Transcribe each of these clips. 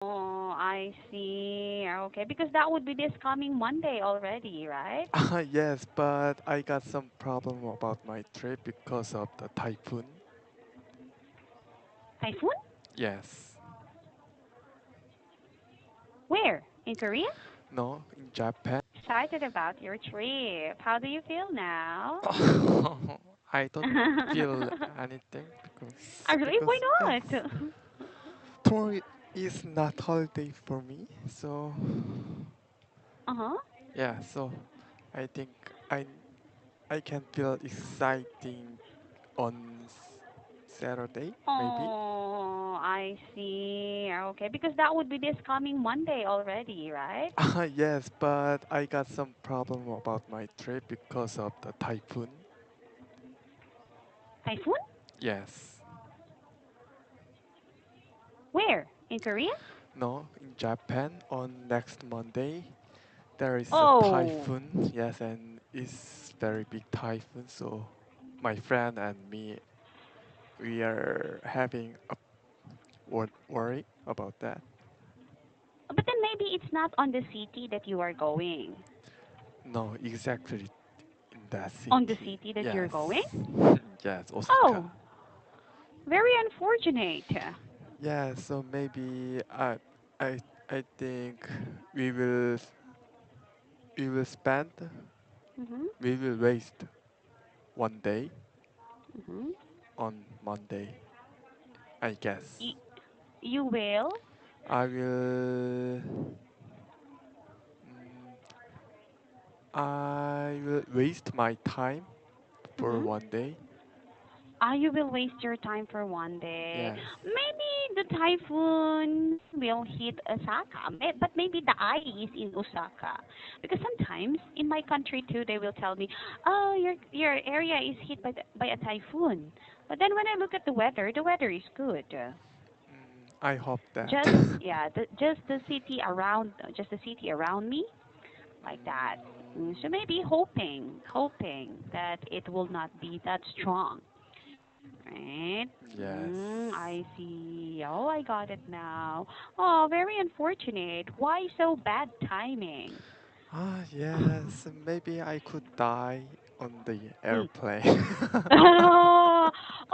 Oh, I see. Okay, because that would be this coming Monday already, right? Yes, but I got some problem about my trip because of the typhoon. Typhoon? Yes. Where? In Korea? No, in Japan. Excited about your trip. How do you feel now? I don't feel anything Really? Why yes, not? tomorrow is not holiday for me. So Uh-huh. yeah, so I think I I can feel exciting on Saturday maybe. Oh, I see. Okay, because that would be this coming Monday already, right? Yes, but I got some problem about my trip because of the typhoon. Typhoon? Yes. Where? In Korea? No, in Japan on next Monday there is a Oh. typhoon. Yes, and it's very big typhoon. So my friend and me, we are having a worry about that. But then maybe it's not on the city that you are going. No, exactly in that On the city. city that you're Yes. going? Yes, Osaka. Oh, very unfortunate. Yeah, so maybe I I think we will we will spend Mhm. we will waste one day Mhm. on Monday, I guess. Y- you will? I will mm, I will waste my time for Mhm. one day. You will waste your time for one day. Yes. Maybe the typhoon will hit Osaka, but maybe the eye is in Osaka. Because sometimes in my country too, they will tell me, "Oh, your area is hit by a typhoon." But then when I look at the weather is good. I hope that. Just yeah, just the city around me, like that. So Mm, maybe hoping that it will not be that strong. Right? yes. I see. Oh, I got it now. Oh, very unfortunate. Why so bad timing? Yes. Maybe I could die on the Mm. airplane. Oh,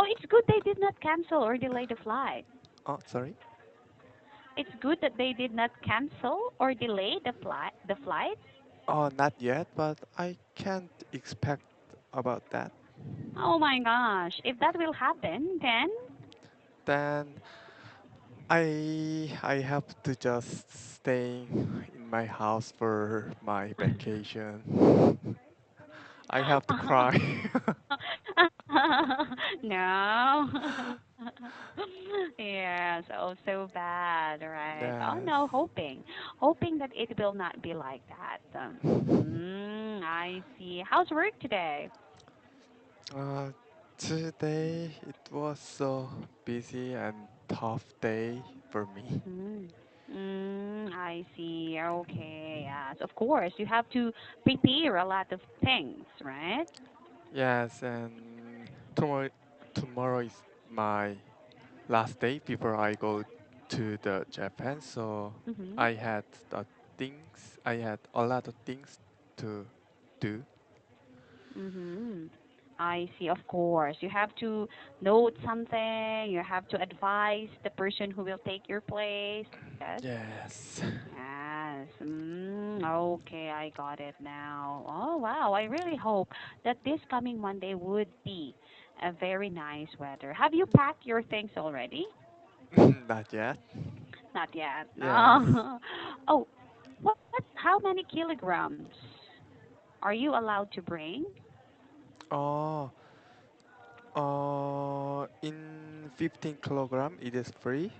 it's good they did not cancel or delay the flight. Oh, sorry. It's good that they did not cancel or delay the flight. Oh, not yet, but I can't expect about that. Oh my gosh. If that will happen, then Then I have to just stay in my house for my vacation. I have to cry. no. Yes, oh, so bad, right? Oh Yes. no, hoping that it will not be like that. I see. How's work today? Uh, Today it was so busy and tough day for me. Mm. I see. Okay, yes, of course. You have to prepare a lot of things, right? Yes, and tomorrow is my last day before I go to the Japan. So Mhm. I had I had a lot of things to do. Mhm. I see. Of course, you have to note something. You have to advise the person who will take your place. Yes. Yes. Yes. Okay, I got it now. Oh wow! I really hope that this coming Monday would be a very nice weather. Have you packed your things already? Not yet. Not yet. Yes. No. Oh, what? How many kilograms are you allowed to bring? Oh, in 15 kilogram it is free.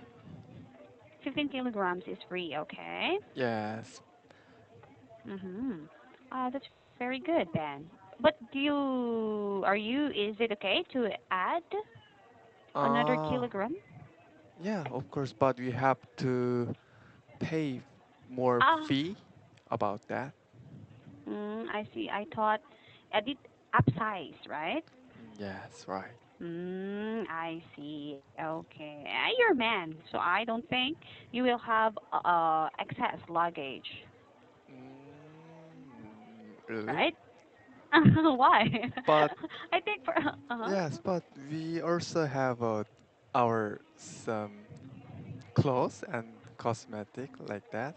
15 kilograms is free. Okay. Yes. Mhm. That's very good then. But is it okay to add another Uh, kilogram? yeah, of course, but we have to pay more Ah, fee about that. I see. I thought edit upsize, right? Yes, right. I see. Okay. You're a man, so I don't think you will have excess luggage, Really? right? Why? But I think for uh-huh. yes, but we also have our some clothes and cosmetic like that.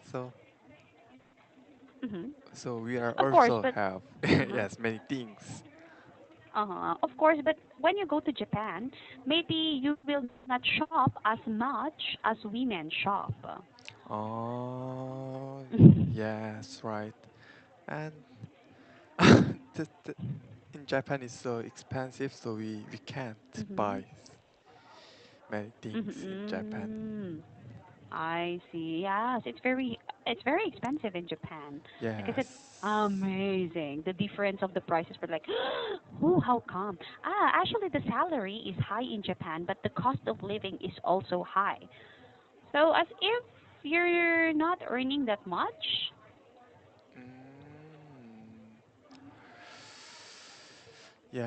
Hmm. So we are Of course, also but have uh-huh. yes many things. Of course, but when you go to Japan, maybe you will not shop as much as women shop. Oh yes, right. And the in Japan it's so expensive, so we can't Mhm. buy many things in Japan. Mhm. I see. Yes, it's very expensive in Japan. Like I said, Yes. amazing. The difference of the prices were like, oh, how come? Actually, the salary is high in Japan, but the cost of living is also high. So as if you're not earning that much. Mm,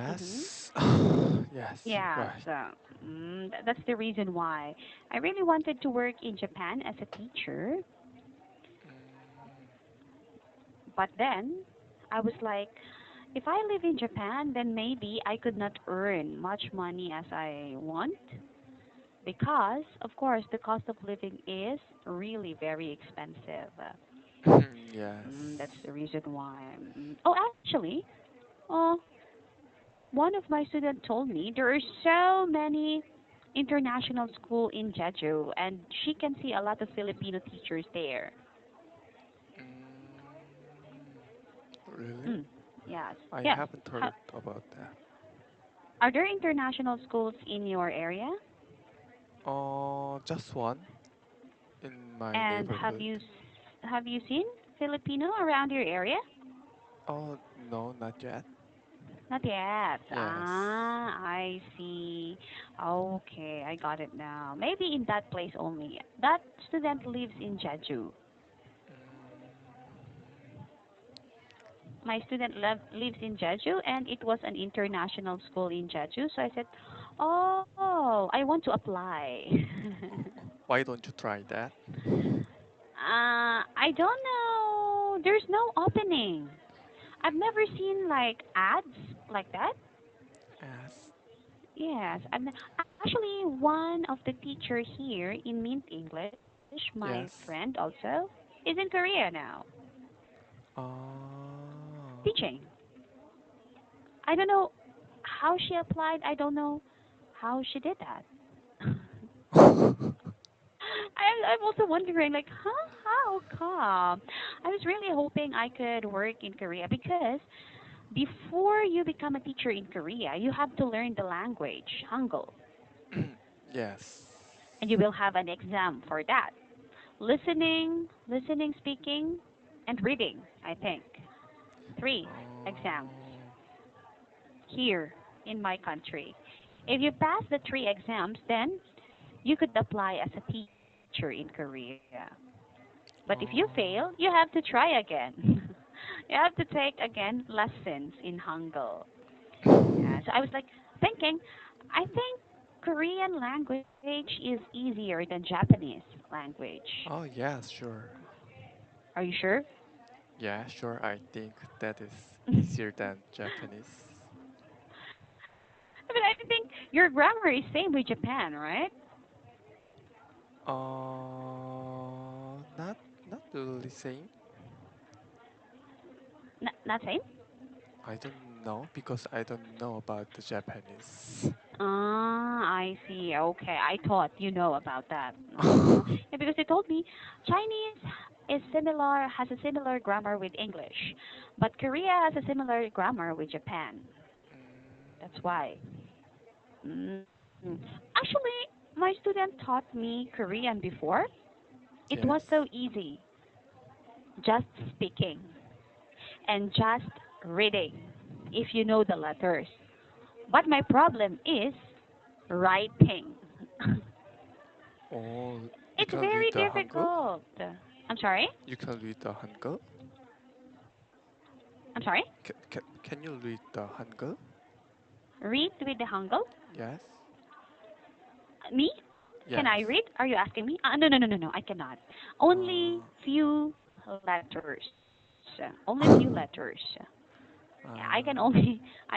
Mhm. yes. Yes, Yes, right. that's the reason why I really wanted to work in Japan as a teacher. Mm, But then I was like, if I live in Japan, then maybe I could not earn much money as I want because, of course, the cost of living is really very expensive. That's yes. the reason why. Oh, actually, uh, one of my students told me there are so many international school in Jeju, and she can see a lot of Filipino teachers there. Mm, really? Mm, yes, I yes. haven't heard about that. Are there international schools in your area? Just one in my And neighborhood. have you seen Filipino around your area? Oh, no, not yet. Not yet. Yes. I see. Okay, I got it now. Maybe in that place only. That student lives in Jeju. Mm, My student lives in Jeju, and it was an international school in Jeju. So I said, "Oh, I want to apply." why don't you try that? I don't know. There's no opening. I've never seen like ads like that. Yes. Yes, and actually one of the teacher here in Mint English, my friend Yes. also, is in Korea now Oh. teaching. I don't know how she applied. I don't know how she did that. I'm also wondering, like, huh? How come? I was really hoping I could work in Korea because before you become a teacher in Korea, you have to learn the language, Hangul, yes. and you will have an exam for that. Listening, speaking, and reading, I think. Three exams Oh. here in my country. If you pass the three exams, then you could apply as a teacher in Korea. But if you fail, you Oh. have to try again. You have to take again lessons in Hangul. Yeah, so I was like thinking, I think Korean language is easier than Japanese language. Oh, yes, sure. Are you sure? Yeah, sure. I think that is But easier than Japanese. I think your grammar is same with Japan, right? Not really same. Not same? I don't know because I don't know about the Japanese. I see. Okay, I thought you know about that. Yeah, because they told me Chinese has a similar grammar with English, but Korea has a similar grammar with Japan. That's Mm, why. Actually, my student taught me Korean before. It was yes. so easy, just speaking and just reading, if you know the letters. But my problem is writing. Oh, you It's can read very the Hangul? difficult. I'm sorry? You can read the Hangul? I'm sorry? Can you read the Hangul? Read with the Hangul? Yes. Me? Can I Yes. read? Are you asking me? No, no, no, no, no. I cannot. Only Uh, few letters. Only few letters. Yeah, I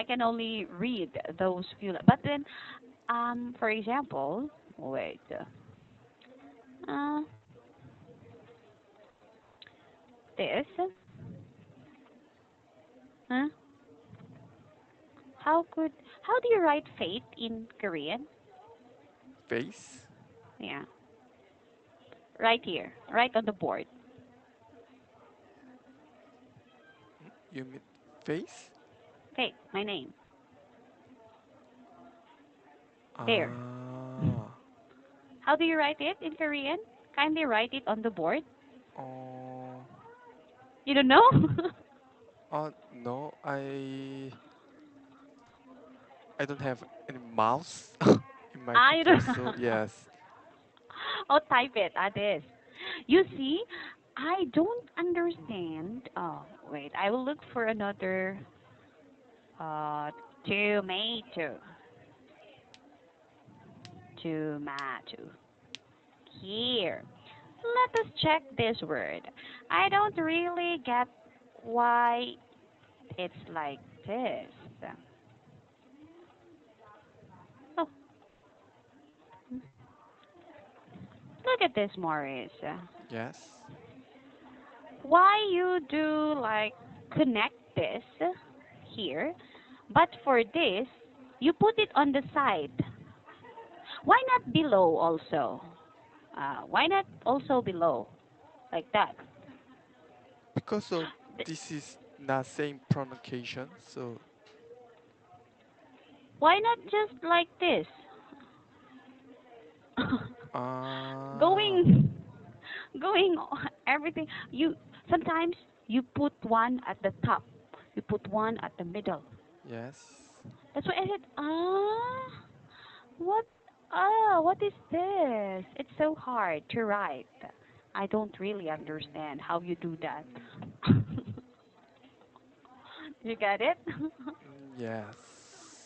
can only read those few. But then, for example, wait. Uh, this. Huh? How could? How do you write faith in Korean? face. Yeah, right here, right on the board. You mean face? Okay, my name. There. Ah. How do you write it in Korean? Kindly write it on the board. Oh. You don't know? No. I don't have any mouse in my You computer. don't. So yes. Oh, type it. This. You see, I don't understand. Oh, wait. I will look for another. Uh, tomato. Tomato. Here. Let us check this word. I don't really get why it's like this. Oh, look at this, Maurice. Yes. Why you do like connect this here, but for this, you put it on the side. Why not below also? Why not also below like that? Because of Th- this is not same pronunciation. So Why not just like this? ah. going going everything you sometimes you put one at the top, you put one at the middle. Yes. That's why I said, what what is this? It's so hard to write. I don't really understand how you do that. Mm, You get it? yes.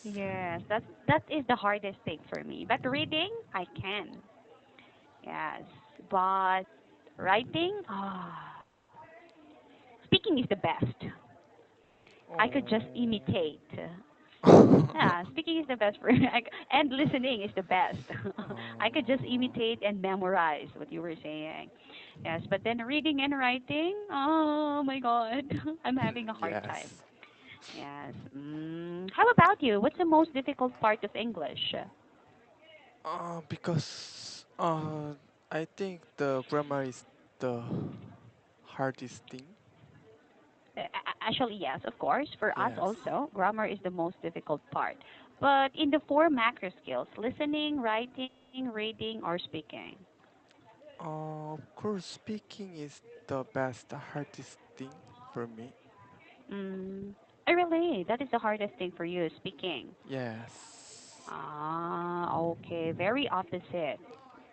Yes, that is the hardest thing for me. But reading, I can. Yes, but writing, speaking is the best. I could just Oh. imitate. Yeah, speaking is the best for and listening is the best. I could just Oh. imitate and memorize what you were saying. Yes, but then reading and writing, oh my God, I'm having a hard time. Yes. Yes. How about you? What's the most difficult part of English? Because I think the grammar is the hardest thing. Actually, yes, of course. For us Yes. also, grammar is the most difficult part. But in the four macro skills, listening, writing, reading, or speaking, Of course, speaking is the best, hardest thing for me. mm, really, that is the hardest thing for you, speaking. Yes. Okay, very opposite.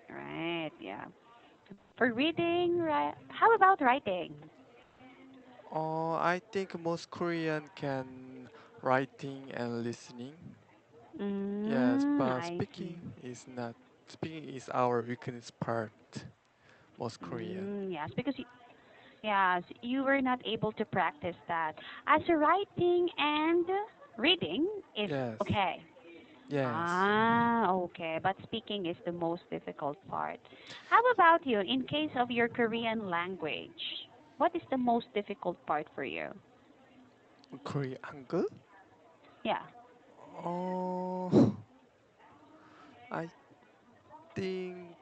Right, yeah. For reading, right? How about writing? I think most Korean can writing and listening. Yes, but I see. speaking is our weakness part. Most Korean. Yes, because yes, you were not able to practice that. As a writing and reading is Yes. okay. Yes. Okay, but speaking is the most difficult part. How about you in case of your Korean language? What is the most difficult part for you? Korean 한글? Yeah. Oh, I think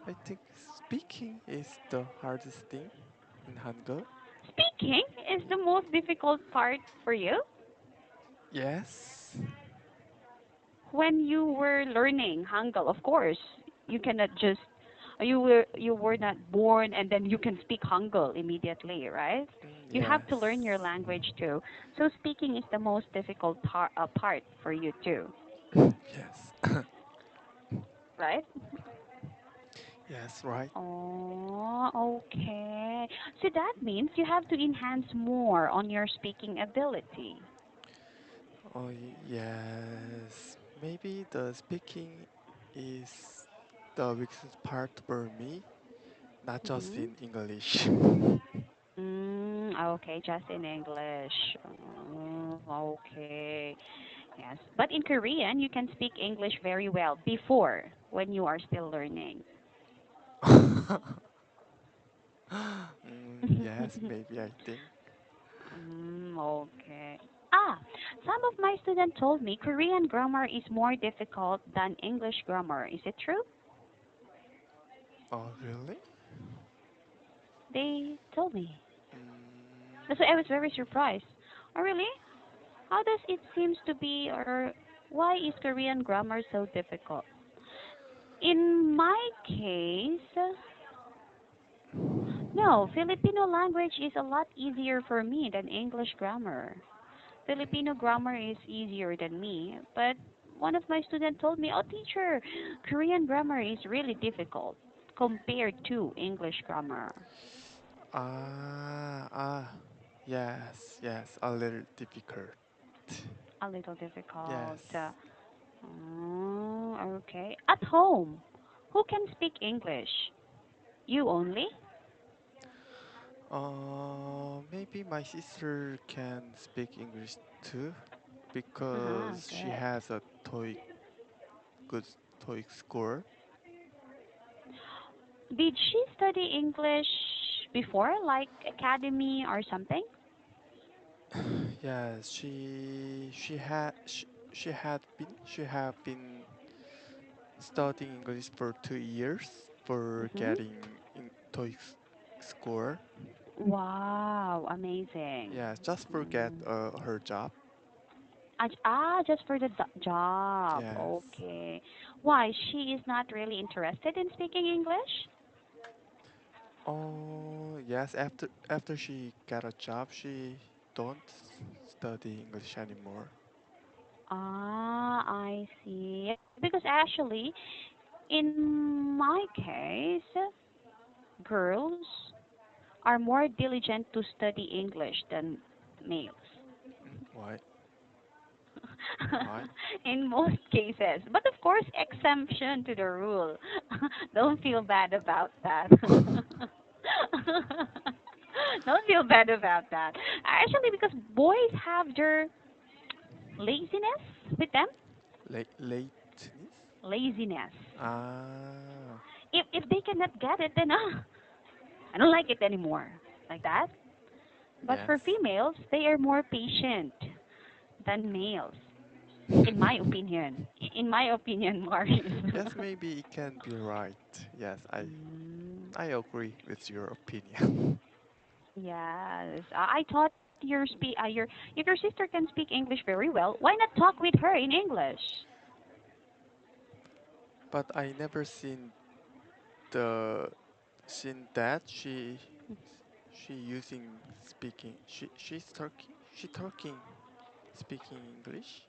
I think speaking is the hardest thing in Hangul. Speaking is the most difficult part for you Yes. when you were learning Hangul. Of course, you cannot just you were not born and then you can speak Hangul immediately, right? You have to learn your Yes. language too. So speaking is the most difficult part for you too, Yes. right? Yes, right. Oh, okay. So that means you have to enhance more on your speaking ability. Oh, yes. Maybe the speaking is the weakest part for me, not just Mm-hmm. in English. Okay, just in English. Okay. Yes. But in Korean, you can speak English very well before when you are still learning. Yes, maybe I think. Okay. Ah, some of my students told me Korean grammar is more difficult than English grammar. Is it true? Oh, really? They told me. That's why I was very Mm, surprised. Oh, really? How does it seems to be, or why is Korean grammar so difficult? In my case, no, Filipino language is a lot easier for me than English grammar. Filipino grammar is easier than me, but one of my students told me, "Oh, teacher, Korean grammar is really difficult compared to English grammar." ah, ah, yes, yes, a little difficult. A little difficult. Yes. Okay. At home, who can speak English? You only? Maybe my sister can speak English too Uh-huh, because she good. has a good TOEIC score. Did she study English before, like academy or something? Yes, she had been studying English for 2 years for Mm-hmm. getting in TOEIC score. Wow, amazing. Yes, just forget Mm. her job. Just for the job. Yes. Okay. Why? She is not really interested in speaking English? Oh, yes. After she got a job, she don't study English anymore. I see. Yeah, because actually, in my case, girls are more diligent to study English than males. Why? Why? In most cases. But of course, exemption to the rule. Don't feel bad about that. Don't feel bad about that. Actually, because boys have their laziness with them. Lateness? Laziness. Ah, If they cannot get it, then I don't like it anymore. Like that. But for yes. females, they are more patient than males. In my Mm. opinion. In my opinion, Maurice. Yes, maybe it can be right. Yes, Mm, I agree with your opinion. yes. I thought your if your sister can speak English very well, why not talk with her in English? But I never the seen that she using speaking she talking speaking English.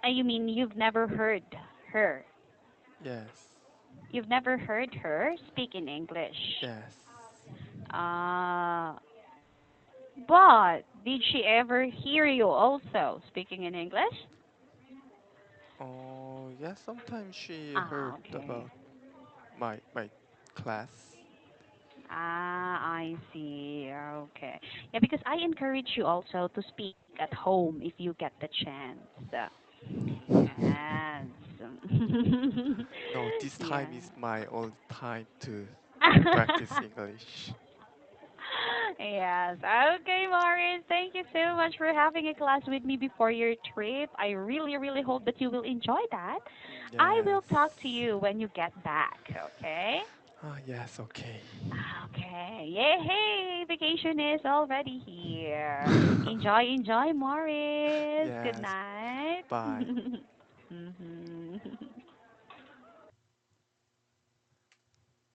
You mean you've never heard her? Yes. You've never heard her speak in English? Yes. Uh, but did she ever hear you also speaking in English? Oh, yeah, sometimes she Ah, heard okay. about my class. I see. Okay. Yeah, because I encourage you also to speak at home if you get the chance. Yes. No, this Yeah. time is my only time to practice English. Yes. Okay, Morris. Thank you so much for having a class with me before your trip. I really, really hope that you will enjoy that. I will talk to Yes. you when you get back, okay? Ah, yes, okay. Okay. Yay, hey, vacation is already here. Enjoy, enjoy, Morris. Good Yes, night. bye. hmm